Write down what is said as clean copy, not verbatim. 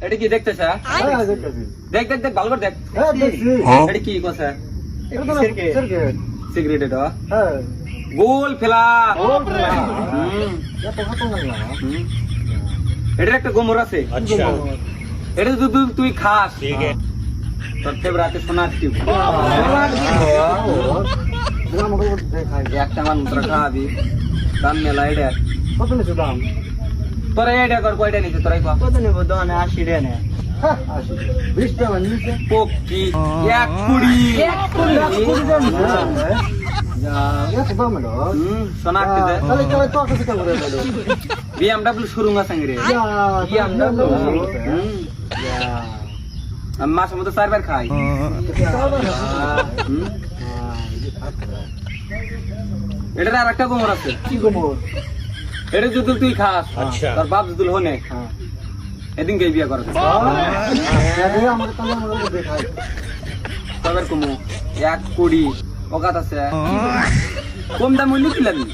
এটা কি দেখতেছ? হ্যাঁ দেখতেছি। দেখ দেখ দেখ ভালো করে দেখ। হ্যাঁ দেখছি। এটা কি কইছে? এটা তো সিগারেট। সিগারেট এটা হ্যাঁ। গোল ফেলা। ও না। হুম, এত হাত না। হুম। এটার একটা গোমর আছে। আচ্ছা। এটা যদি তুই খাস তোর ফেভারিট সোনার টিপ গ্রাম করে দেখাই। একটা মান মুদ্রা খাবি দাম মেলা এটা কত নিছো দাম? তোরা এটা কর কয়টা নিছে তোরাই কর কত নেবো দোকানে 80 টাকা নেয়। হ্যাঁ 20 টাকা নিছে। পকি এক কুড়ি এত দাম হলো। সোনার টিপ তাহলে তাহলে তো কাছে কেমন হলো? BMW শোরুম আছে রে আমি মাসের মধ্যে 4 বার খাই এটার আর একটা গোমর আছে কি গোমর? এটা যদি তুই খাস তোর বাপ যদি হনে হ্যাঁ। এদিন কে বিয়ে করছে আমার তাহলে আমরা দেখাই। তবে কমু 1 কোটি অকাত আছে কম দাম হইলে কিলাবি